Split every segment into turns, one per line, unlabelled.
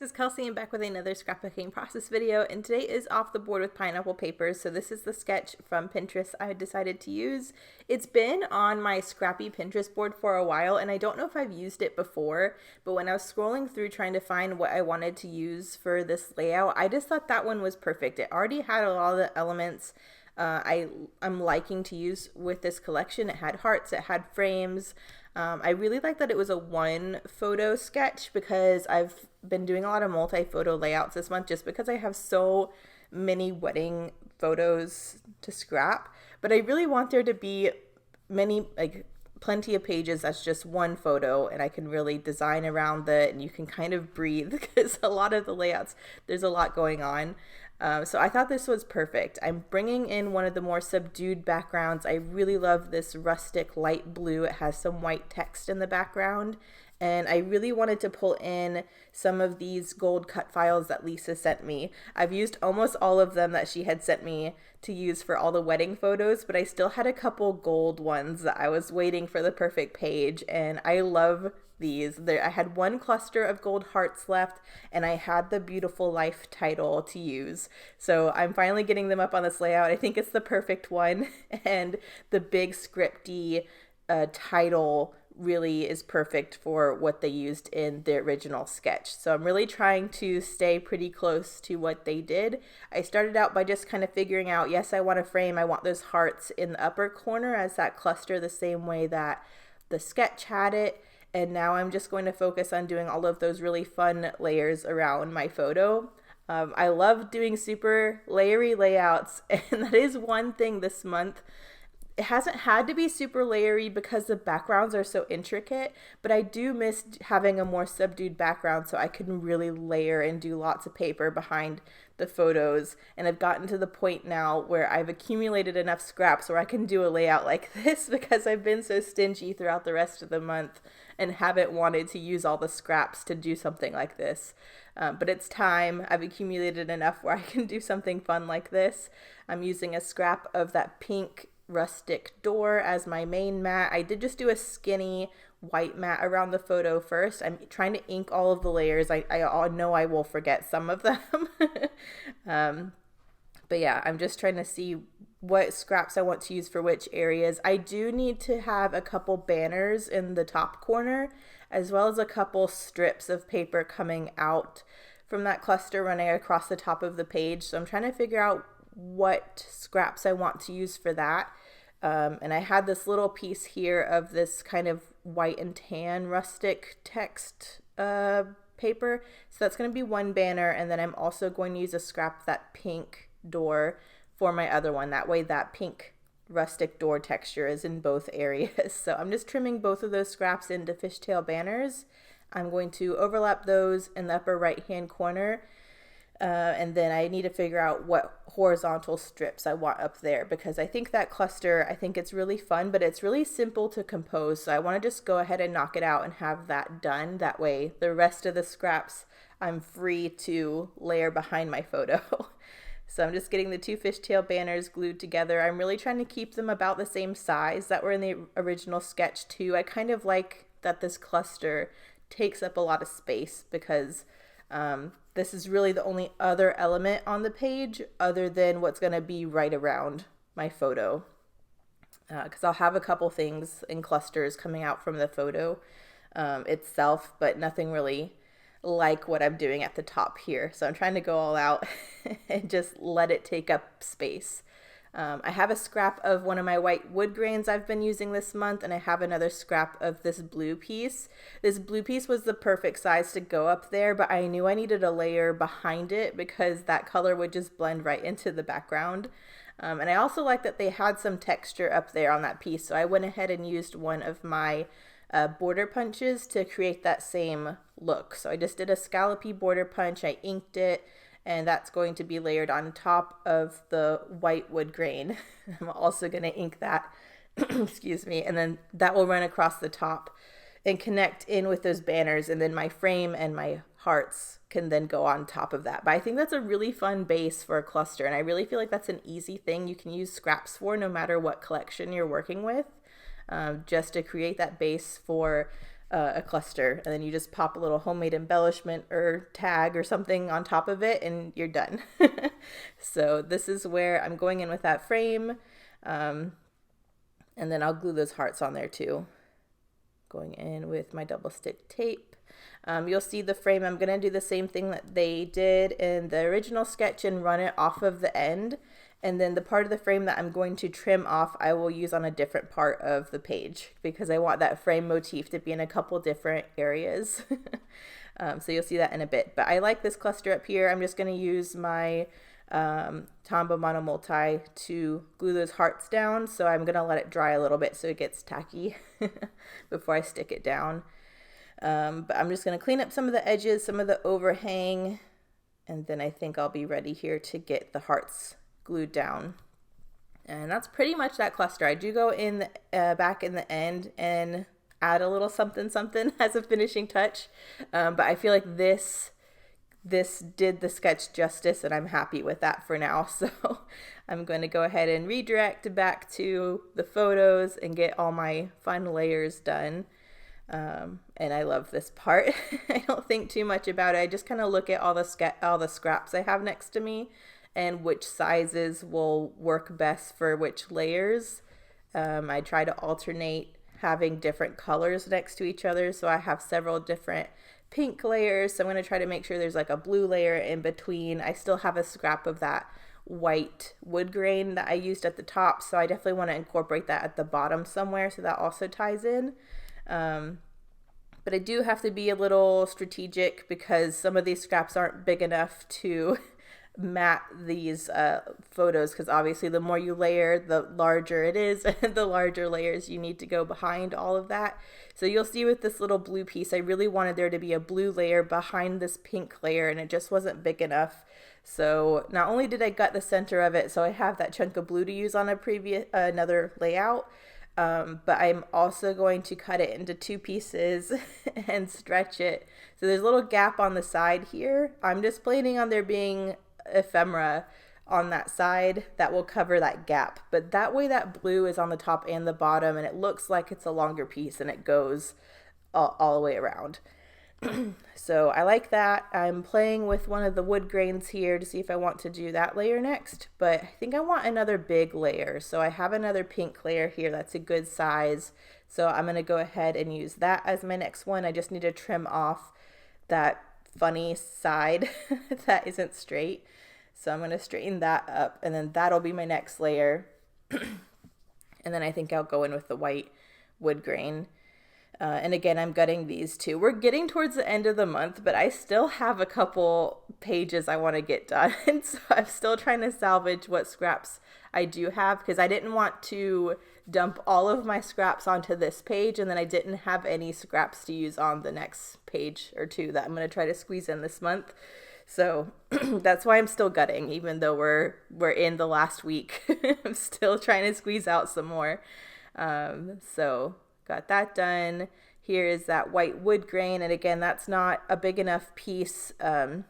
This is Kelsey and back with another scrapbooking process video, and today is off the board with pineapple papers. So this is the sketch from Pinterest I decided to use. It's been on my scrappy Pinterest board for a while, and I don't know if I've used it before, but when I was scrolling through trying to find what I wanted to use for this layout, I just thought that one was perfect. It already had a lot of the elements I'm liking to use with this collection. It had hearts, it had frames. I really like that it was a one photo sketch because I've been doing a lot of multi-photo layouts this month just because I have so many wedding photos to scrap. But I really want there to be plenty of pages that's just one photo and I can really design around it and you can kind of breathe because a lot of the layouts, there's a lot going on. So I thought this was perfect. I'm bringing in one of the more subdued backgrounds. I really love this rustic light blue. It has some white text in the background. And I really wanted to pull in some of these gold cut files that Lisa sent me. I've used almost all of them that she had sent me to use for all the wedding photos, but I still had a couple gold ones that I was waiting for the perfect page, and I love these. I had one cluster of gold hearts left, and I had the Beautiful Life title to use. So I'm finally getting them up on this layout. I think it's the perfect one, and the big scripty title really is perfect for what they used in the original sketch. So I'm really trying to stay pretty close to what they did. I started out by just kind of figuring out, yes, I want a frame. I want those hearts in the upper corner as that cluster the same way that the sketch had it. And now I'm just going to focus on doing all of those really fun layers around my photo. I love doing super layery layouts, and that is one thing this month. It hasn't had to be super layery because the backgrounds are so intricate, but I do miss having a more subdued background so I can really layer and do lots of paper behind the photos. And I've gotten to the point now where I've accumulated enough scraps where I can do a layout like this because I've been so stingy throughout the rest of the month and haven't wanted to use all the scraps to do something like this. But it's time. I've accumulated enough where I can do something fun like this. I'm using a scrap of that pink rustic door as my main mat. I did just do a skinny white mat around the photo first. I'm trying to ink all of the layers. I know I will forget some of them. But yeah, I'm just trying to see what scraps I want to use for which areas. I do need to have a couple banners in the top corner, as well as a couple strips of paper coming out from that cluster running across the top of the page. So I'm trying to figure out what scraps I want to use for that. And I had this little piece here of this kind of white and tan rustic text paper. So that's going to be one banner. And then I'm also going to use a scrap of that pink door for my other one. That way that pink rustic door texture is in both areas. So I'm just trimming both of those scraps into fishtail banners. I'm going to overlap those in the upper right hand corner. And then I need to figure out what horizontal strips I want up there because I think that cluster, I think it's really fun, but it's really simple to compose. So I want to just go ahead and knock it out and have that done. That way the rest of the scraps I'm free to layer behind my photo. So I'm just getting the two fishtail banners glued together. I'm really trying to keep them about the same size that were in the original sketch too. I kind of like that this cluster takes up a lot of space because this is really the only other element on the page other than what's going to be right around my photo. Because I'll have a couple things in clusters coming out from the photo itself, but nothing really like what I'm doing at the top here. So I'm trying to go all out and just let it take up space. I have a scrap of one of my white wood grains I've been using this month, and I have another scrap of this blue piece. This blue piece was the perfect size to go up there, but I knew I needed a layer behind it because that color would just blend right into the background. And I also like that they had some texture up there on that piece, so I went ahead and used one of my border punches to create that same look. So I just did a scallopy border punch, I inked it, and that's going to be layered on top of the white wood grain. I'm also going to ink that, excuse me, and then that will run across the top and connect in with those banners, and then my frame and my hearts can then go on top of that. But I think that's a really fun base for a cluster, and I really feel like that's an easy thing you can use scraps for no matter what collection you're working with, just to create that base for a cluster, and then you just pop a little homemade embellishment or tag or something on top of it and you're done. So this is where I'm going in with that frame, and then I'll glue those hearts on there too. Going in with my double stick tape. You'll see the frame. I'm going to do the same thing that they did in the original sketch and run it off of the end. And then the part of the frame that I'm going to trim off, I will use on a different part of the page because I want that frame motif to be in a couple different areas. So you'll see that in a bit. But I like this cluster up here. I'm just going to use my Tombow Mono Multi to glue those hearts down. So I'm going to let it dry a little bit so it gets tacky before I stick it down. But I'm just going to clean up some of the edges, some of the overhang, and then I think I'll be ready here to get the hearts glued down. And that's pretty much that cluster. I do go in back in the end and add a little something something as a finishing touch, but I feel like this did the sketch justice and I'm happy with that for now. So I'm going to go ahead and redirect back to the photos and get all my final layers done. And I love this part. I don't think too much about it. I just kind of look at all the scraps I have next to me and which sizes will work best for which layers. I try to alternate having different colors next to each other. So I have several different pink layers. So I'm going to try to make sure there's like a blue layer in between. I still have a scrap of that white wood grain that I used at the top. So I definitely want to incorporate that at the bottom somewhere. So that also ties in. But I do have to be a little strategic because some of these scraps aren't big enough to mat these photos, because obviously the more you layer, the larger it is, and the larger layers you need to go behind all of that. So you'll see with this little blue piece, I really wanted there to be a blue layer behind this pink layer, and it just wasn't big enough. So not only did I gut the center of it, so I have that chunk of blue to use on another layout, but I'm also going to cut it into two pieces and stretch it. So there's a little gap on the side here. I'm just planning on there being ephemera on that side that will cover that gap. But that way that blue is on the top and the bottom, and it looks like it's a longer piece and it goes all the way around. So I like that. I'm playing with one of the wood grains here to see if I want to do that layer next, but I think I want another big layer. So I have another pink layer here that's a good size. So I'm going to go ahead and use that as my next one. I just need to trim off that funny side that isn't straight. So I'm going to straighten that up, and then that'll be my next layer. And then I think I'll go in with the white wood grain. And again, I'm gutting these two. We're getting towards the end of the month, but I still have a couple pages I want to get done. And so I'm still trying to salvage what scraps I do have, because I didn't want to dump all of my scraps onto this page, and then I didn't have any scraps to use on the next page or two that I'm going to try to squeeze in this month. So that's why I'm still gutting, even though we're in the last week. I'm still trying to squeeze out some more. So got that done. Here is that white wood grain, and again, that's not a big enough piece, so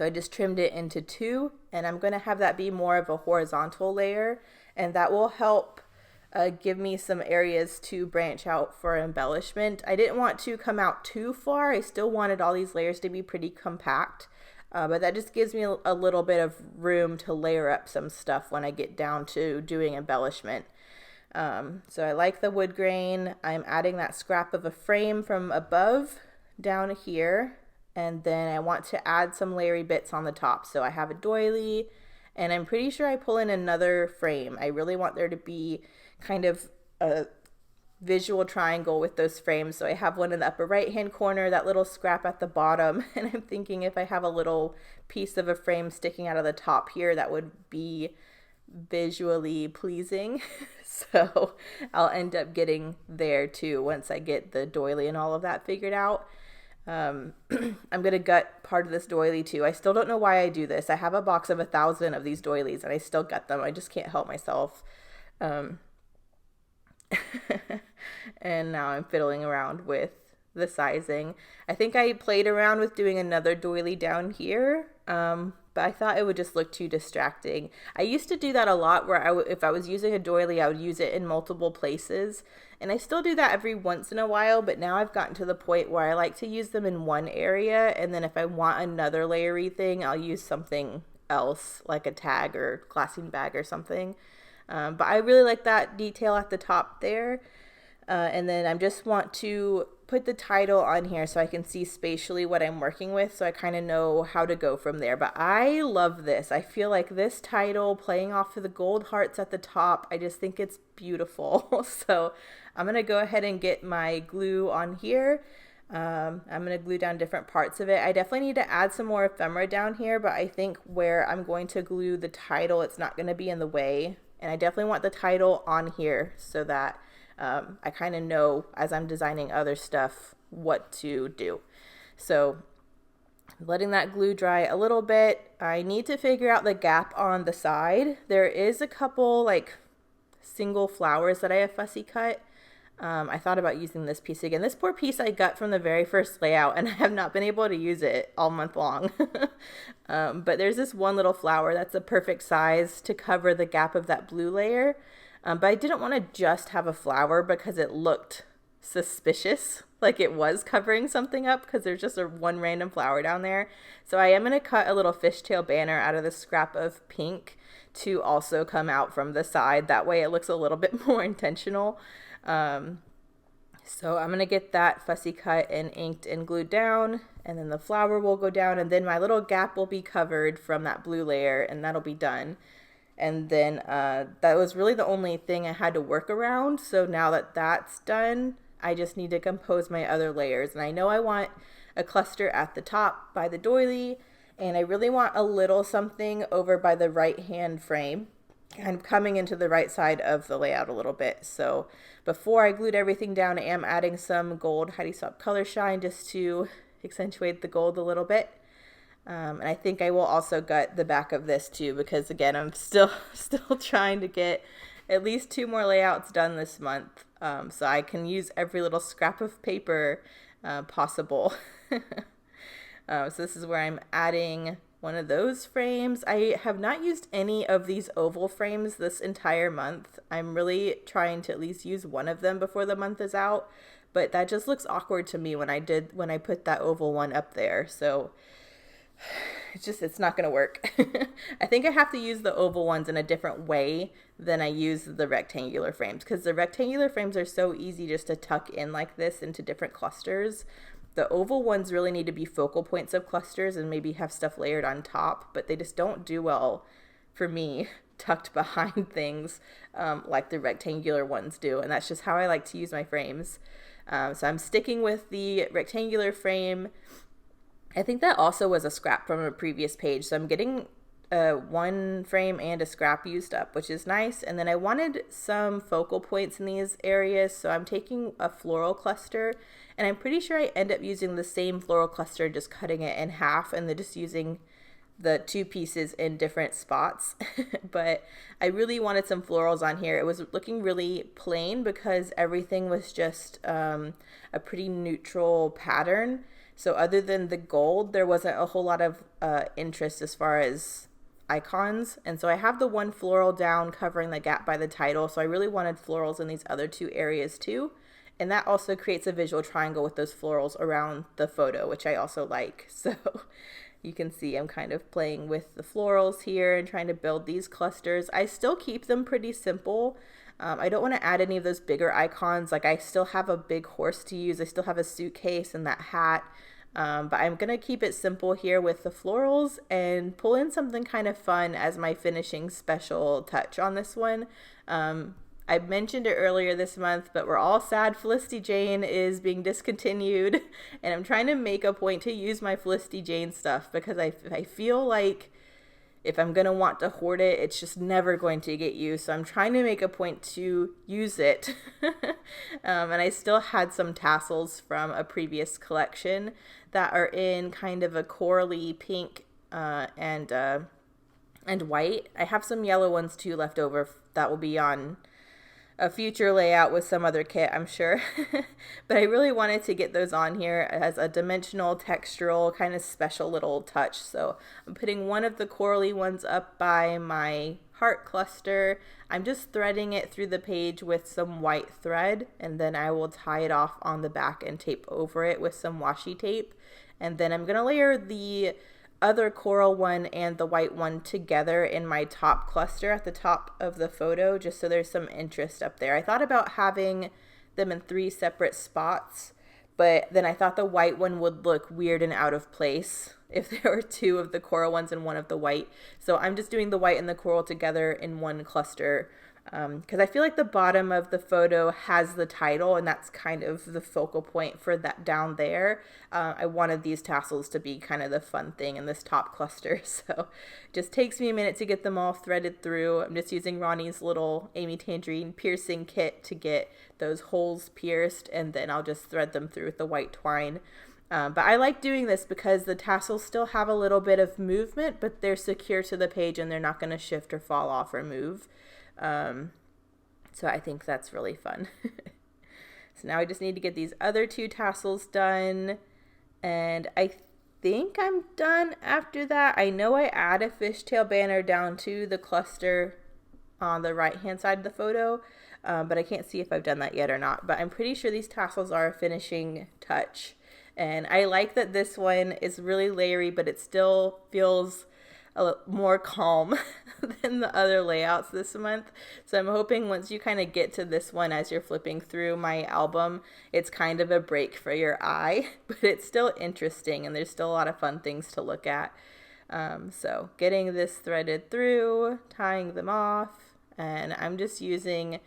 I just trimmed it into two, and I'm going to have that be more of a horizontal layer, and that will help give me some areas to branch out for embellishment. I didn't want to come out too far. I still wanted all these layers to be pretty compact, but that just gives me a little bit of room to layer up some stuff when I get down to doing embellishment. So I like the wood grain. I'm adding that scrap of a frame from above down here, and then I want to add some layery bits on the top. So I have a doily, and I'm pretty sure I pull in another frame. I really want there to be kind of a visual triangle with those frames. So I have one in the upper right hand corner, that little scrap at the bottom, and I'm thinking if I have a little piece of a frame sticking out of the top here, that would be visually pleasing. So I'll end up getting there too once I get the doily and all of that figured out. I'm gonna gut part of this doily too. I still don't know why I do this. I have a box of 1,000 of these doilies and I still gut them. I just can't help myself. And now I'm fiddling around with the sizing. I think I played around with doing another doily down here, but but I thought it would just look too distracting. I used to do that a lot where if I was using a doily, I would use it in multiple places. And I still do that every once in a while, but now I've gotten to the point where I like to use them in one area. And then if I want another layery thing, I'll use something else like a tag or glassine bag or something. But I really like that detail at the top there. And then I just want to put the title on here so I can see spatially what I'm working with, so I kind of know how to go from there. But I love this. I feel like this title playing off of the gold hearts at the top, I just think it's beautiful. So I'm going to go ahead and get my glue on here. I'm going to glue down different parts of it. I definitely need to add some more ephemera down here, but I think where I'm going to glue the title, it's not going to be in the way. And I definitely want the title on here so that I kind of know as I'm designing other stuff what to do. So letting that glue dry a little bit. I need to figure out the gap on the side. There is a couple like single flowers that I have fussy cut. I thought about using this piece again. This poor piece I got from the very first layout, and I have not been able to use it all month long. But there's this one little flower that's a perfect size to cover the gap of that blue layer. But I didn't want to just have a flower because it looked suspicious, like it was covering something up, because there's just one random flower down there. So I am going to cut a little fishtail banner out of the scrap of pink to also come out from the side. That way it looks a little bit more intentional. So I'm going to get that fussy cut and inked and glued down, and then the flower will go down, and then my little gap will be covered from that blue layer, and that'll be done. And then that was really the only thing I had to work around. So now that that's done, I just need to compose my other layers. And I know I want a cluster at the top by the doily, and I really want a little something over by the right hand frame, kind of coming into the right side of the layout a little bit. So before I glued everything down, I am adding some gold Heidi Swapp Color Shine just to accentuate the gold a little bit. And I think I will also gut the back of this too, because again, I'm still trying to get at least 2 more layouts done this month, so I can use every little scrap of paper possible. So this is where I'm adding one of those frames. I have not used any of these oval frames this entire month. I'm really trying to at least use one of them before the month is out, but that just looks awkward to me when I put that oval one up there. So it's not going to work. I think I have to use the oval ones in a different way than I use the rectangular frames, because the rectangular frames are so easy just to tuck in like this into different clusters. The oval ones really need to be focal points of clusters and maybe have stuff layered on top, but they just don't do well for me tucked behind things like the rectangular ones do. And that's just how I like to use my frames. So I'm sticking with the rectangular frame. I think that also was a scrap from a previous page. So I'm getting one frame and a scrap used up, which is nice. And then I wanted some focal points in these areas. So I'm taking a floral cluster, and I'm pretty sure I end up using the same floral cluster, just cutting it in half and then just using the 2 pieces in different spots. But I really wanted some florals on here. It was looking really plain because everything was just a pretty neutral pattern. So other than the gold, there wasn't a whole lot of interest as far as icons. And so I have the one floral down covering the gap by the title. So I really wanted florals in these other 2 areas too. And that also creates a visual triangle with those florals around the photo, which I also like. So you can see I'm kind of playing with the florals here and trying to build these clusters. I still keep them pretty simple. I don't want to add any of those bigger icons. Like I still have a big horse to use. I still have a suitcase and that hat. But I'm going to keep it simple here with the florals and pull in something kind of fun as my finishing special touch on this one. I mentioned it earlier this month, but we're all sad Felicity Jane is being discontinued. And I'm trying to make a point to use my Felicity Jane stuff because I feel like if I'm going to want to hoard it, it's just never going to get used. So I'm trying to make a point to use it. And I still had some tassels from a previous collection that are in kind of a corally pink and white. I have some yellow ones too left over that will be on a future layout with some other kit, I'm sure. But I really wanted to get those on here as a dimensional, textural, kind of special little touch. So I'm putting one of the corally ones up by my heart cluster. I'm just threading it through the page with some white thread, and then I will tie it off on the back and tape over it with some washi tape. And then I'm going to layer the other coral one and the white one together in my top cluster at the top of the photo, just so there's some interest up there. I thought about having them in 3 separate spots, but then I thought the white one would look weird and out of place if there were 2 of the coral ones and 1 of the white. So I'm just doing the white and the coral together in one cluster, because I feel like the bottom of the photo has the title, and that's kind of the focal point for that down there. I wanted these tassels to be kind of the fun thing in this top cluster, so it just takes me a minute to get them all threaded through. I'm just using Ronnie's little Amy Tangerine piercing kit to get those holes pierced, and then I'll just thread them through with the white twine. But I like doing this because the tassels still have a little bit of movement, but they're secure to the page and they're not going to shift or fall off or move. So I think that's really fun. So now I just need to get these other 2 tassels done, and I think I'm done after that. I know I add a fishtail banner down to the cluster on the right hand side of the photo, but I can't see if I've done that yet or not. But I'm pretty sure these tassels are a finishing touch, and I like that this one is really layery, but it still feels more calm than the other layouts this month. So I'm hoping once you kind of get to this one as you're flipping through my album, it's kind of a break for your eye, but it's still interesting and there's still a lot of fun things to look at. So getting this threaded through, tying them off, and I'm just using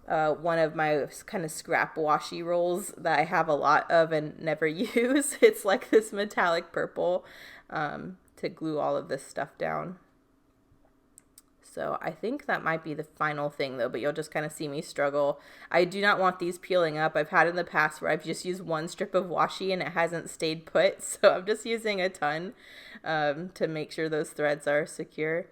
one of my kind of scrap washi rolls that I have a lot of and never use. It's like this metallic purple, to glue all of this stuff down. So I think that might be the final thing though, but you'll just kind of see me struggle. I do not want these peeling up. I've had in the past where I've just used 1 strip of washi and it hasn't stayed put, so I'm just using a ton to make sure those threads are secure.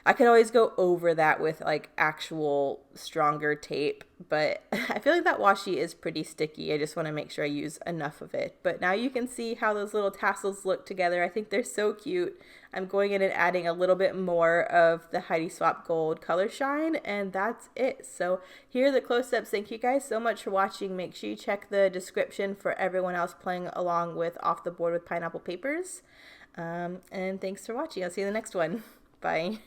I could always go over that with like actual stronger tape, but I feel like that washi is pretty sticky. I just want to make sure I use enough of it. But now you can see how those little tassels look together. I think they're so cute. I'm going in and adding a little bit more of the Heidi Swap Gold color shine, and that's it. So here are the close-ups. Thank you guys so much for watching. Make sure you check the description for everyone else playing along with Off the Board with Pineapple Papers. And thanks for watching. I'll see you in the next one. Bye.